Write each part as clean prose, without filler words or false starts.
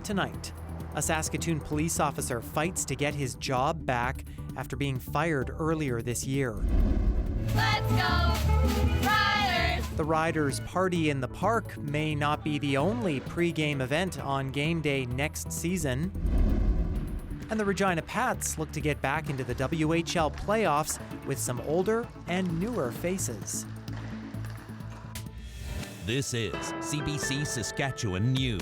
tonight. A Saskatoon police officer fights to get his job back after being fired earlier this year. Let's go, Riders! The Riders' party in the park may not be the only pre-game event on game day next season. And the Regina Pats look to get back into the WHL playoffs with some older and newer faces. This is CBC Saskatchewan News.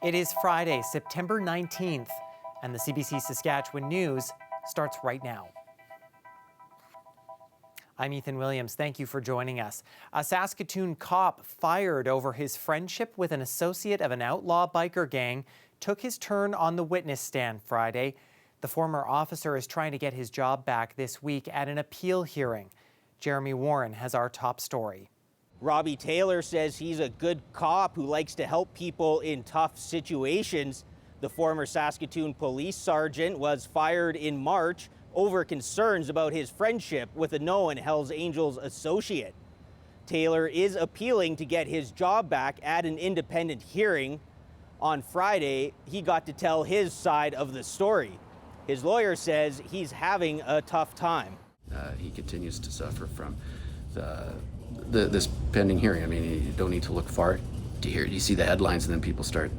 It is Friday, September 19th, and the CBC Saskatchewan News starts right now. I'm Ethan Williams. Thank you for joining us. A Saskatoon cop fired over his friendship with an associate of an outlaw biker gang took his turn on the witness stand Friday. The former officer is trying to get his job back this week at an appeal hearing. Jeremy Warren has our top story. Robbie Taylor says he's a good cop who likes to help people in tough situations. The former Saskatoon police sergeant was fired in March over concerns about his friendship with a known Hells Angels associate. Taylor is appealing to get his job back at an independent hearing. On Friday, he got to tell his side of the story. His lawyer says he's having a tough time. He continues to suffer from this pending hearing. I mean, you don't need to look far to hear. You see the headlines, and then people start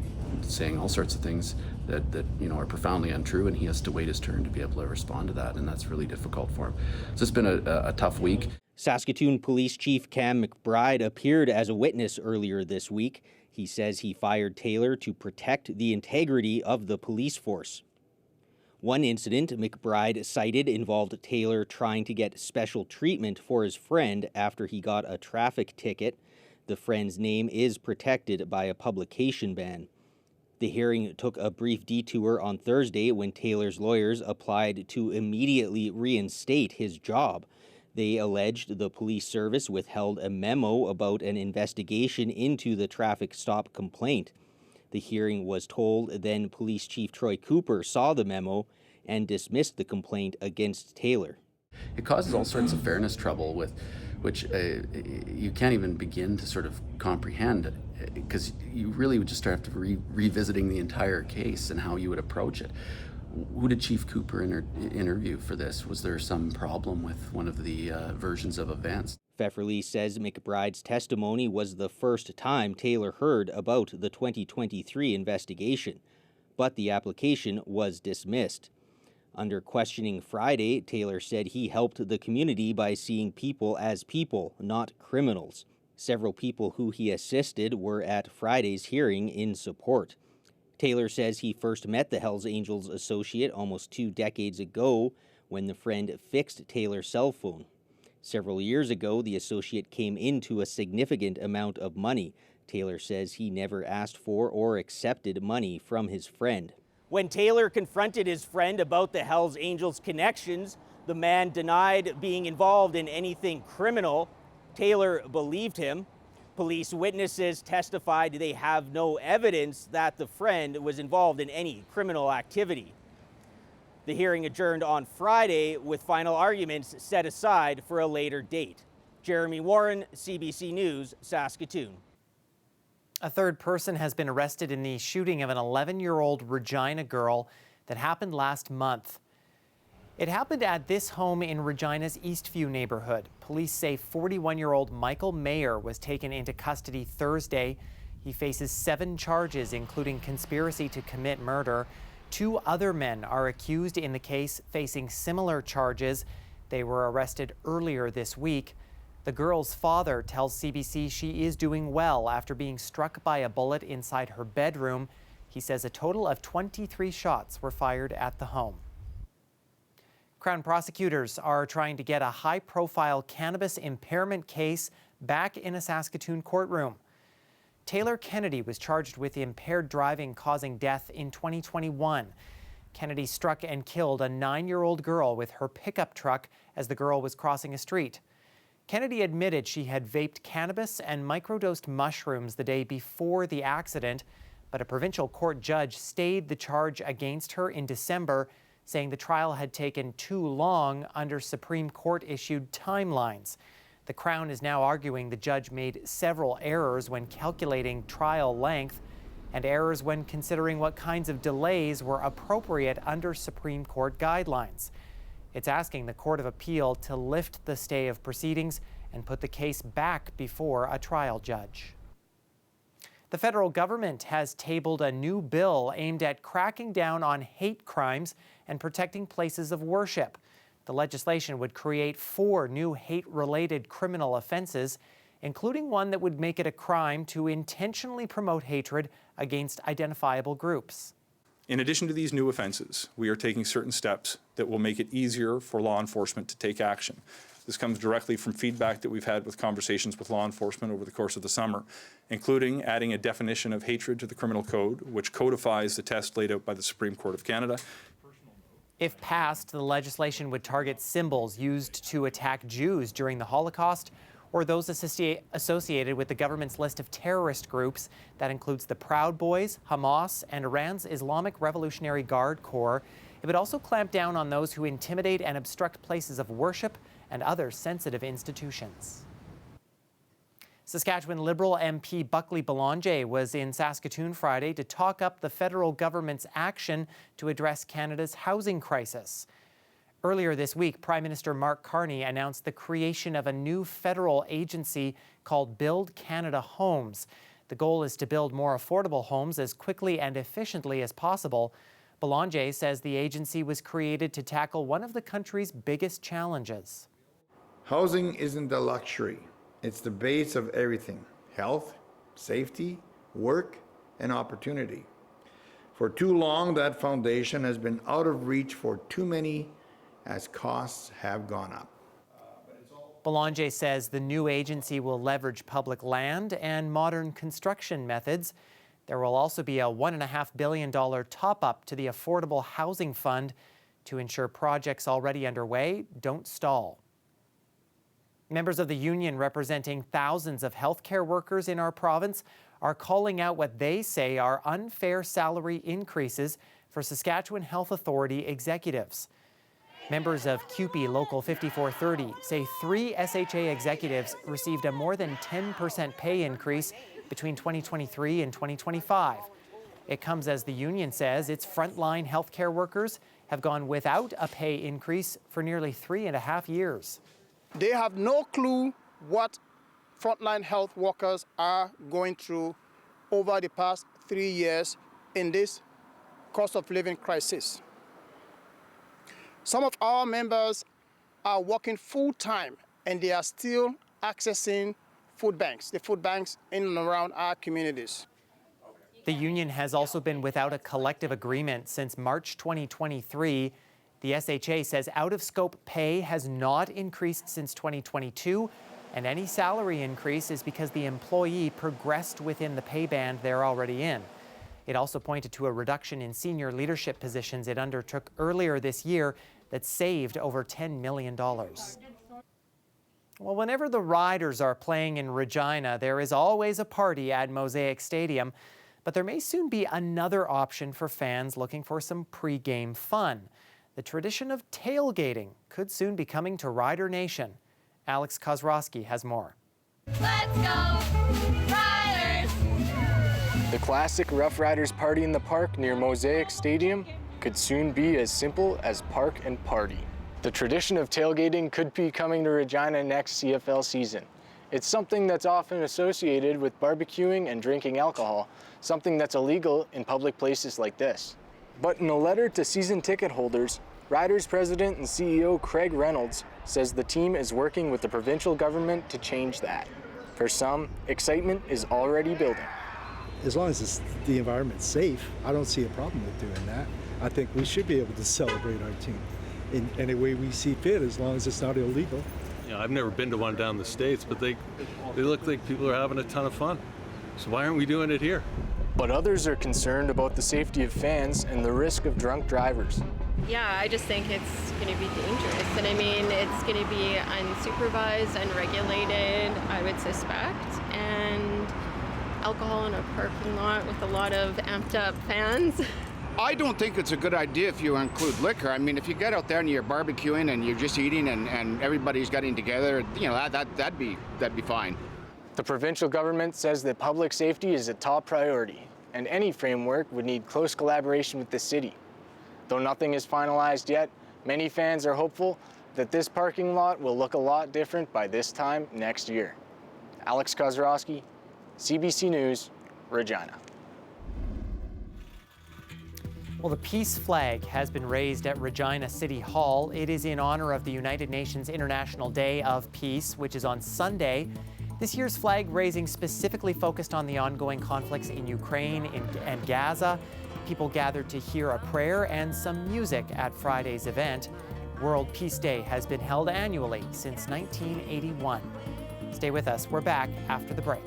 saying all sorts of things that are profoundly untrue, and he has to wait his turn to be able to respond to that, and that's really difficult for him. So it's been a tough week. Saskatoon Police Chief Cam McBride appeared as a witness earlier this week. He says he fired Taylor to protect the integrity of the police force. One incident McBride cited involved Taylor trying to get special treatment for his friend after he got a traffic ticket. The friend's name is protected by a publication ban. The hearing took a brief detour on Thursday when Taylor's lawyers applied to immediately reinstate his job. They alleged the police service withheld a memo about an investigation into the traffic stop complaint. The hearing was told then Police Chief Troy Cooper saw the memo and dismissed the complaint against Taylor. It causes all sorts of fairness trouble with which you can't even begin to sort of comprehend, because you really would just start to revisiting the entire case and how you would approach it. Who did Chief Cooper interview for this? Was there some problem with one of the versions of events? Pfefferly says McBride's testimony was the first time Taylor heard about the 2023 investigation, but the application was dismissed. Under questioning Friday, Taylor said he helped the community by seeing people as people, not criminals. Several people who he assisted were at Friday's hearing in support. Taylor says he first met the Hells Angels associate almost 2 decades ago when the friend fixed Taylor's cell phone. Several years ago, the associate came into a significant amount of money. Taylor says he never asked for or accepted money from his friend. When Taylor confronted his friend about the Hells Angels connections, the man denied being involved in anything criminal. Taylor believed him. Police witnesses testified they have no evidence that the friend was involved in any criminal activity. The hearing adjourned on Friday with final arguments set aside for a later date. Jeremy Warren, CBC News, Saskatoon. A third person has been arrested in the shooting of an 11-year-old Regina girl that happened last month. It happened at this home in Regina's Eastview neighborhood. Police say 41-year-old Michael Mayer was taken into custody Thursday. He faces 7 charges, including conspiracy to commit murder. 2 other men are accused in the case, facing similar charges. They were arrested earlier this week. The girl's father tells CBC she is doing well after being struck by a bullet inside her bedroom. He says a total of 23 shots were fired at the home. Crown prosecutors are trying to get a high-profile cannabis impairment case back in a Saskatoon courtroom. Taylor Kennedy was charged with impaired driving causing death in 2021. Kennedy struck and killed a 9-year-old girl with her pickup truck as the girl was crossing a street. Kennedy admitted she had vaped cannabis and microdosed mushrooms the day before the accident, but a provincial court judge stayed the charge against her in December, saying the trial had taken too long under Supreme Court-issued timelines. The Crown is now arguing the judge made several errors when calculating trial length and errors when considering what kinds of delays were appropriate under Supreme Court guidelines. It's asking the Court of Appeal to lift the stay of proceedings and put the case back before a trial judge. The federal government has tabled a new bill aimed at cracking down on hate crimes and protecting places of worship. The legislation would create 4 new hate-related criminal offenses, including one that would make it a crime to intentionally promote hatred against identifiable groups. In addition to these new offenses, we are taking certain steps that will make it easier for law enforcement to take action. This comes directly from feedback that we've had with conversations with law enforcement over the course of the summer, including adding a definition of hatred to the criminal code, which codifies the test laid out by the Supreme Court of Canada. If passed, the legislation would target symbols used to attack Jews during the Holocaust or those associated with the government's list of terrorist groups. That includes the Proud Boys, Hamas, and Iran's Islamic Revolutionary Guard Corps. It would also clamp down on those who intimidate and obstruct places of worship and other sensitive institutions. Saskatchewan Liberal MP Buckley Belanger was in Saskatoon Friday to talk up the federal government's action to address Canada's housing crisis. Earlier this week, Prime Minister Mark Carney announced the creation of a new federal agency called Build Canada Homes. The goal is to build more affordable homes as quickly and efficiently as possible. Belanger says the agency was created to tackle one of the country's biggest challenges. Housing isn't a luxury. It's the base of everything: health, safety, work, and opportunity. For too long, that foundation has been out of reach for too many as costs have gone up. Belanger says the new agency will leverage public land and modern construction methods. There will also be a $1.5 billion top-up to the Affordable Housing Fund to ensure projects already underway don't stall. Members of the union representing thousands of healthcare workers in our province are calling out what they say are unfair salary increases for Saskatchewan Health Authority executives. Members of CUPE Local 5430 say 3 SHA executives received a more than 10% pay increase between 2023 and 2025. It comes as the union says its frontline healthcare workers have gone without a pay increase for nearly 3.5 years. They have no clue what frontline health workers are going through over the past 3 years in this cost of living crisis. Some of our members are working full-time and they are still accessing food banks, the food banks in and around our communities. The union has also been without a collective agreement since March 2023. The SHA says out-of-scope pay has not increased since 2022, and any salary increase is because the employee progressed within the pay band they're already in. It also pointed to a reduction in senior leadership positions it undertook earlier this year that saved over $10 million. Well, whenever the Riders are playing in Regina, there is always a party at Mosaic Stadium, but there may soon be another option for fans looking for some pre-game fun. The tradition of tailgating could soon be coming to Rider Nation. Alex Kozrowski has more. Let's go, Riders! The classic Roughriders party in the park near Mosaic Stadium could soon be as simple as park and party. The tradition of tailgating could be coming to Regina next CFL season. It's something that's often associated with barbecuing and drinking alcohol, something that's illegal in public places like this. But in a letter to season ticket holders, Riders President and CEO Craig Reynolds says the team is working with the provincial government to change that. For some, excitement is already building. As long as the environment's safe, I don't see a problem with doing that. I think we should be able to celebrate our team in any way we see fit, as long as it's not illegal. You know, I've never been to one down the States, but they look like people are having a ton of fun. So why aren't we doing it here? But others are concerned about the safety of fans and the risk of drunk drivers. Yeah, I just think it's going to be dangerous. And I mean, it's going to be unsupervised, unregulated, I would suspect. And alcohol in a parking lot with a lot of amped up fans. I don't think it's a good idea if you include liquor. I mean, if you get out there and you're barbecuing and you're just eating and everybody's getting together, you know, that'd be fine. The provincial government says that public safety is a top priority, and any framework would need close collaboration with the city. Though nothing is finalized yet, many fans are hopeful that this parking lot will look a lot different by this time next year. Alex Kozrowski, CBC News, Regina. Well, the peace flag has been raised at Regina City Hall. It is in honor of the United Nations International Day of Peace, which is on Sunday. This year's flag raising specifically focused on the ongoing conflicts in Ukraine and Gaza. People gathered to hear a prayer and some music at Friday's event. World Peace Day has been held annually since 1981. Stay with us. We're back after the break.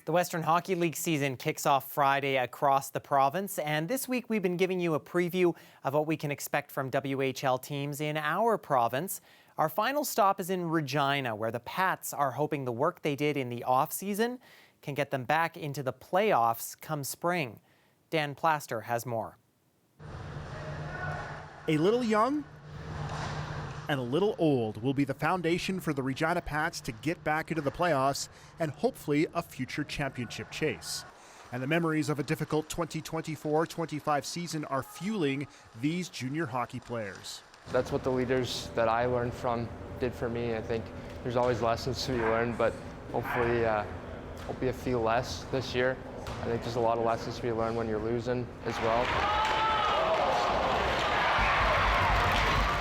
The Western Hockey League season kicks off Friday across the province, and this week we've been giving you a preview of what we can expect from WHL teams in our province. Our final stop is in Regina, where the Pats are hoping the work they did in the off-season can get them back into the playoffs come spring. Dan Plaster has more. A little young and a little old will be the foundation for the Regina Pats to get back into the playoffs and hopefully a future championship chase. And the memories of a difficult 2024-25 season are fueling these junior hockey players. That's what the leaders that I learned from did for me. I think there's always lessons to be learned, but hopefully a few less this year. I think there's a lot of lessons to be learned when you're losing as well.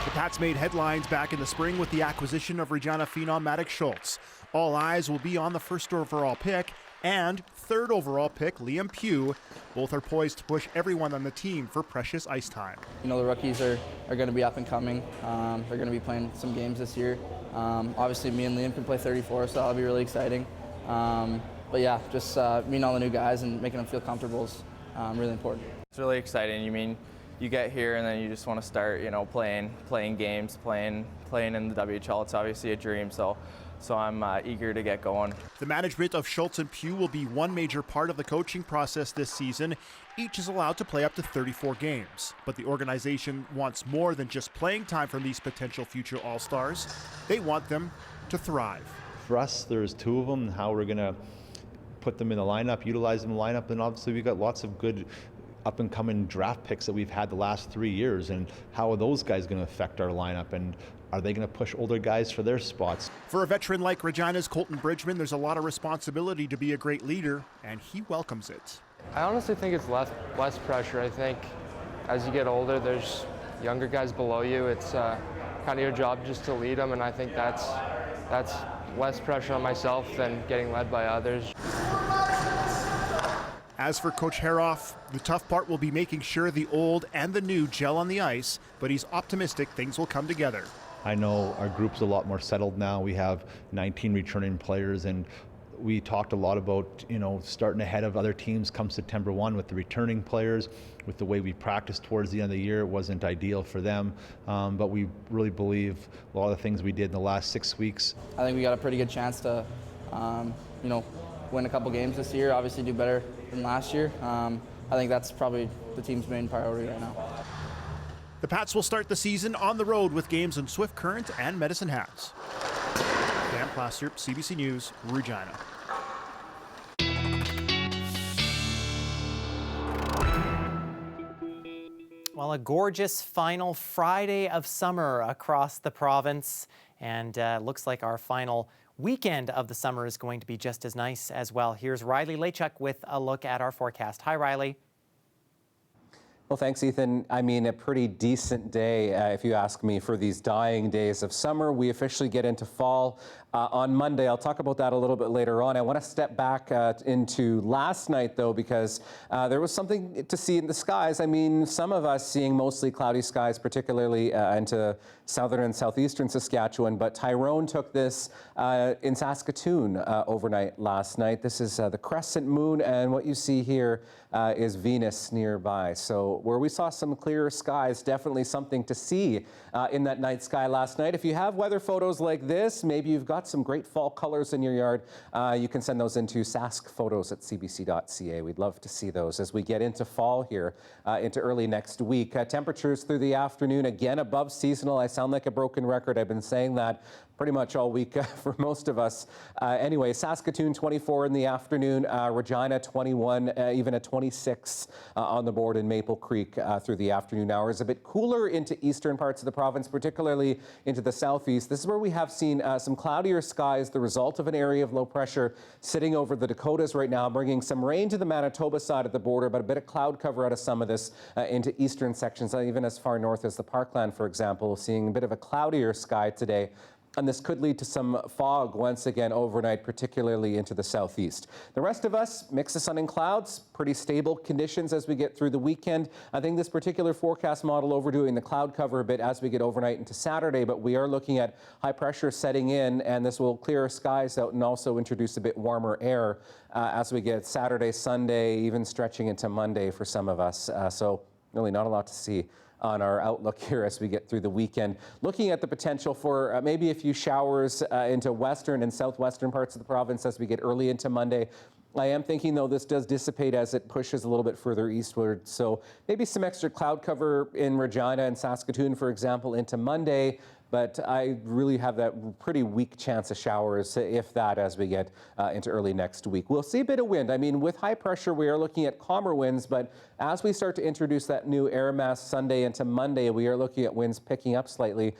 The Pats made headlines back in the spring with the acquisition of Regina phenom Maddox Schultz. All eyes will be on the first overall pick and third overall pick Liam Pugh. Both are poised to push everyone on the team for precious ice time. You know, the rookies are going to be up and coming. They're going to be playing some games this year. Obviously, me and Liam can play 34, so that'll be really exciting. But yeah, just meeting all the new guys and making them feel comfortable is really important. It's really exciting. You mean, you get here and then you just want to start, you know, playing games, playing in the WHL. It's obviously a dream, so I'm eager to get going. The management of Schultz and Pugh will be one major part of the coaching process this season. Each is allowed to play up to 34 games, but the organization wants more than just playing time from these potential future All-Stars. They want them to thrive. For us, there's two of them, how we're going to put them in the lineup, utilize them in the lineup, and obviously we've got lots of good up-and-coming draft picks that we've had the last 3 years, and how are those guys going to affect our lineup, and are they going to push older guys for their spots? For a veteran like Regina's Colton Bridgman, there's a lot of responsibility to be a great leader, and he welcomes it. I honestly think it's less pressure. I think as you get older, there's younger guys below you. It's kind of your job just to lead them, and I think that's less pressure on myself than getting led by others. As for Coach Haroff, the tough part will be making sure the old and the new gel on the ice, but he's optimistic things will come together. I know our group's a lot more settled now. We have 19 returning players, and we talked a lot about, you know, starting ahead of other teams come September 1 with the returning players. With the way we practiced towards the end of the year, it wasn't ideal for them, but we really believe a lot of the things we did in the last 6 weeks. I think we got a pretty good chance to, win a couple games this year, obviously do better than last year. I think that's probably the team's main priority right now. The Pats will start the season on the road with games in Swift Current and Medicine Hat. Dan Plaster, CBC News, Regina. Well, a gorgeous final Friday of summer across the province, and looks like our final weekend of the summer is going to be just as nice as well. Here's Riley Lachuk with a look at our forecast. Hi, Riley. Well, thanks, Ethan. I mean, a pretty decent day, if you ask me, for these dying days of summer. We officially get into fall on Monday. I'll talk about that a little bit later on. I want to step back into last night, though, because there was something to see in the skies. I mean, some of us seeing mostly cloudy skies, particularly into southern and southeastern Saskatchewan, but Tyrone took this in Saskatoon overnight last night. This is the crescent moon, and what you see here is Venus nearby. So where we saw some clearer skies. Definitely something to see in that night sky last night. If you have weather photos like this, maybe you've got some great fall colors in your yard, you can send those into saskphotos@cbc.ca. We'd love to see those as we get into fall here, into early next week. Temperatures through the afternoon, again above seasonal. I sound like a broken record. I've been saying that pretty much all week for most of us. Anyway, Saskatoon 24 in the afternoon, Regina 21, even a 26 on the board in Maple Creek through the afternoon hours. A bit cooler into eastern parts of the province, particularly into the southeast. This is where we have seen some cloudier skies, the result of an area of low pressure sitting over the Dakotas right now, bringing some rain to the Manitoba side of the border, but a bit of cloud cover out of some of this into eastern sections, even as far north as the Parkland, for example, seeing a bit of a cloudier sky today. And this could lead to some fog once again overnight, particularly into the southeast. The rest of us, mix of sun and clouds, pretty stable conditions as we get through the weekend. I think this particular forecast model overdoing the cloud cover a bit as we get overnight into Saturday, but we are looking at high pressure setting in, and this will clear skies out and also introduce a bit warmer air as we get Saturday, Sunday, even stretching into Monday for some of us. So really not a lot to see on our outlook here as we get through the weekend. Looking at the potential for maybe a few showers into western and southwestern parts of the province as we get early into Monday. I am thinking, though, this does dissipate as it pushes a little bit further eastward. So maybe some extra cloud cover in Regina and Saskatoon, for example, into Monday. But I really have that pretty weak chance of showers, if that, as we get into early next week. We'll see a bit of wind. I mean, with high pressure, we are looking at calmer winds, but as we start to introduce that new air mass Sunday into Monday, we are looking at winds picking up slightly.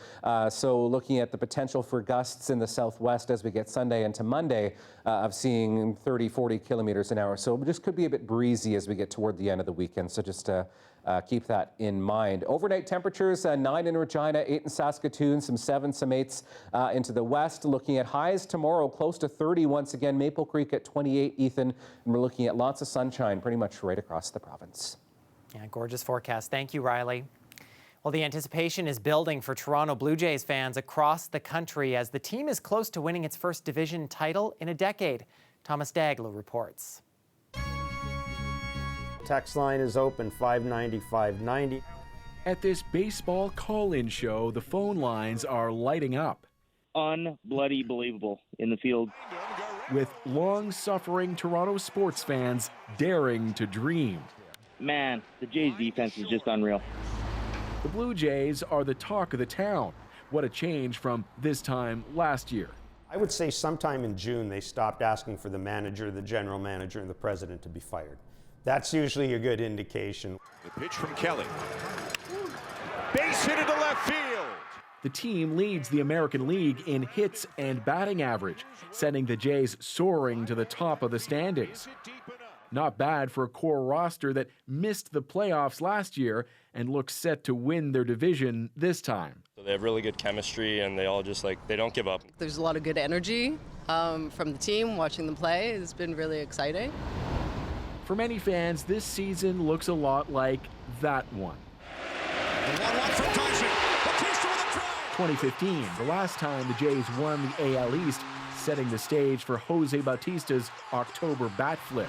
So looking at the potential for gusts in the southwest as we get Sunday into Monday of seeing 30, 40 kilometers an hour. So it just could be a bit breezy as we get toward the end of the weekend. So just keep that in mind. Overnight temperatures, 9 in Regina, 8 in Saskatoon, some 7s, some 8s into the west. Looking at highs tomorrow, close to 30 once again. Maple Creek at 28, Ethan. And we're looking at lots of sunshine pretty much right across the province. Yeah, gorgeous forecast. Thank you, Riley. Well, the anticipation is building for Toronto Blue Jays fans across the country as the team is close to winning its first division title in a decade. Thomas Dagler reports. Text line is open, 590-590. At this baseball call-in show, the phone lines are lighting up. Unbloody believable in the field. With long-suffering Toronto sports fans daring to dream. Man, the Jays defense is just unreal. The Blue Jays are the talk of the town. What a change from this time last year. I would say sometime in June they stopped asking for the manager, the general manager, and the president to be fired. That's usually a good indication. The pitch from Kelly. Base hit into left field. The team leads the American League in hits and batting average, sending the Jays soaring to the top of the standings. Not bad for a core roster that missed the playoffs last year and looks set to win their division this time. So they have really good chemistry and they all just they don't give up. There's a lot of good energy from the team. Watching them play has been really exciting. For many fans, this season looks a lot like that one. 2015, the last time the Jays won the AL East, setting the stage for Jose Bautista's October bat flip.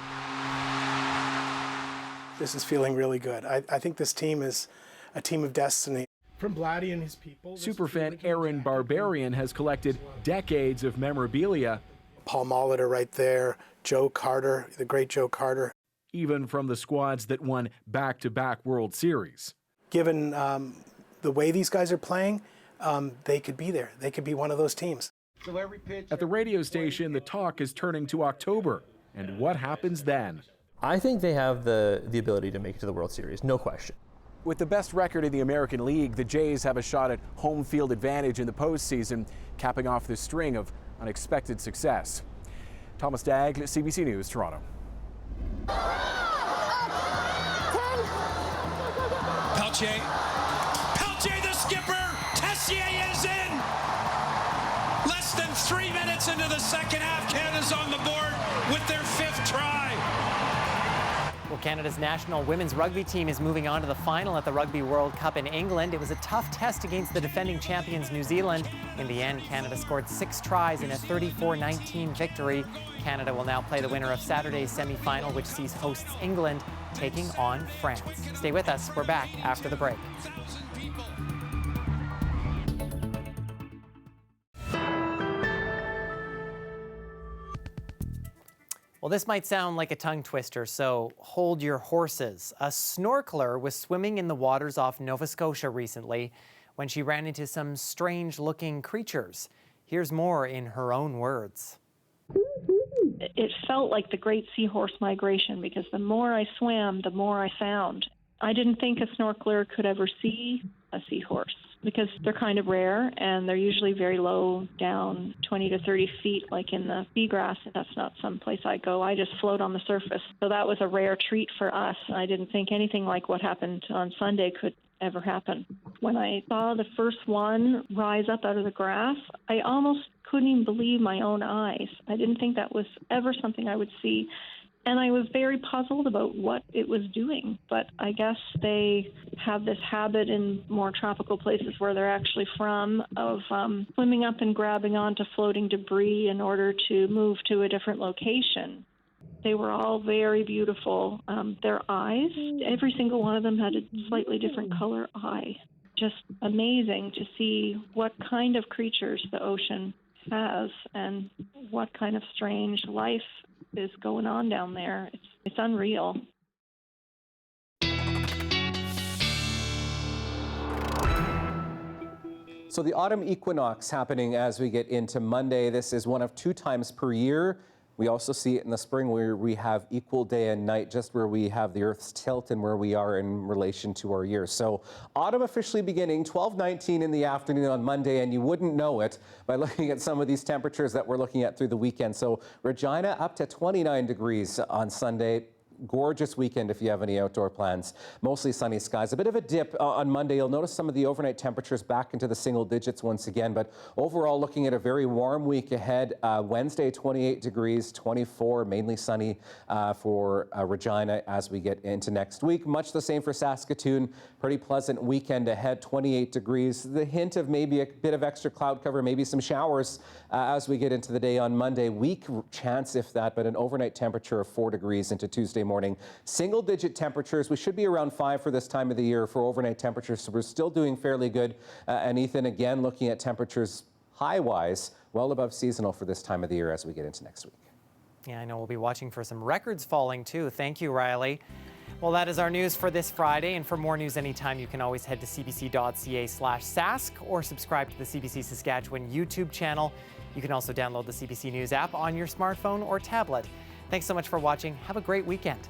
This is feeling really good. I think this team is a team of destiny. From Blatty and his people. Superfan Aaron Barbarian has collected decades of memorabilia. Paul Molitor right there, Joe Carter, the great Joe Carter. Even from the squads that won back-to-back World Series. Given the way these guys are playing, they could be there. They could be one of those teams. So every pitch. At the radio station, the talk is turning to October. And what happens then? I think they have the ability to make it to the World Series, no question. With the best record in the American League, the Jays have a shot at home field advantage in the postseason, capping off this string of unexpected success. Thomas Dagg, CBC News, Toronto. Peltier the skipper, Tessier is in! Less than 3 minutes into the second half, Canada's on the board with their 5th try. Well, Canada's national women's rugby team is moving on to the final at the Rugby World Cup in England. It was a tough test against the defending champions New Zealand. In the end, Canada scored 6 tries in a 34-19 victory. Canada will now play the winner of Saturday's semi-final, which sees hosts England taking on France. Stay with us. We're back after the break. Well, this might sound like a tongue twister, so hold your horses. A snorkeler was swimming in the waters off Nova Scotia recently when she ran into some strange-looking creatures. Here's more in her own words. It felt like the Great Seahorse Migration, because the more I swam, the more I found. I didn't think a snorkeler could ever see a seahorse, because they're kind of rare and they're usually very low down, 20 to 30 feet, like in the seagrass. That's not some place I go. I just float on the surface. So that was a rare treat for us. I didn't think anything like what happened on Sunday could ever happen. When I saw the first one rise up out of the grass, I almost couldn't even believe my own eyes. I didn't think that was ever something I would see. And I was very puzzled about what it was doing. But I guess they have this habit in more tropical places where they're actually from of swimming up and grabbing onto floating debris in order to move to a different location. They were all very beautiful. Their eyes, every single one of them had a slightly different color eye. Just amazing to see what kind of creatures the ocean has and what kind of strange life is going on down there. It's unreal. So the autumn equinox happening as we get into Monday. This is one of 2 times per year. We also see it in the spring where we have equal day and night, just where we have the Earth's tilt and where we are in relation to our year. So autumn officially beginning 12:19 in the afternoon on Monday, and you wouldn't know it by looking at some of these temperatures that we're looking at through the weekend. So Regina up to 29 degrees on Sunday. Gorgeous weekend if you have any outdoor plans. Mostly sunny skies. A bit of a dip on Monday. You'll notice some of the overnight temperatures back into the single digits once again, but overall looking at a very warm week ahead. Wednesday 28 degrees, 24 mainly sunny for Regina as we get into next week. Much the same for Saskatoon. Pretty pleasant weekend ahead, 28 degrees. The hint of maybe a bit of extra cloud cover, maybe some showers as we get into the day on Monday. Weak chance if that, but an overnight temperature of 4 degrees into Tuesday morning. Single digit temperatures. We should be around 5 for this time of the year for overnight temperatures, so we're still doing fairly good. And Ethan, again, looking at temperatures high-wise, well above seasonal for this time of the year as we get into next week. Yeah, I know we'll be watching for some records falling too. Thank you, Riley. Well, that is our news for this Friday. And for more news anytime, you can always head to cbc.ca/sask or subscribe to the CBC Saskatchewan YouTube channel. You can also download the CBC News app on your smartphone or tablet. Thanks so much for watching. Have a great weekend.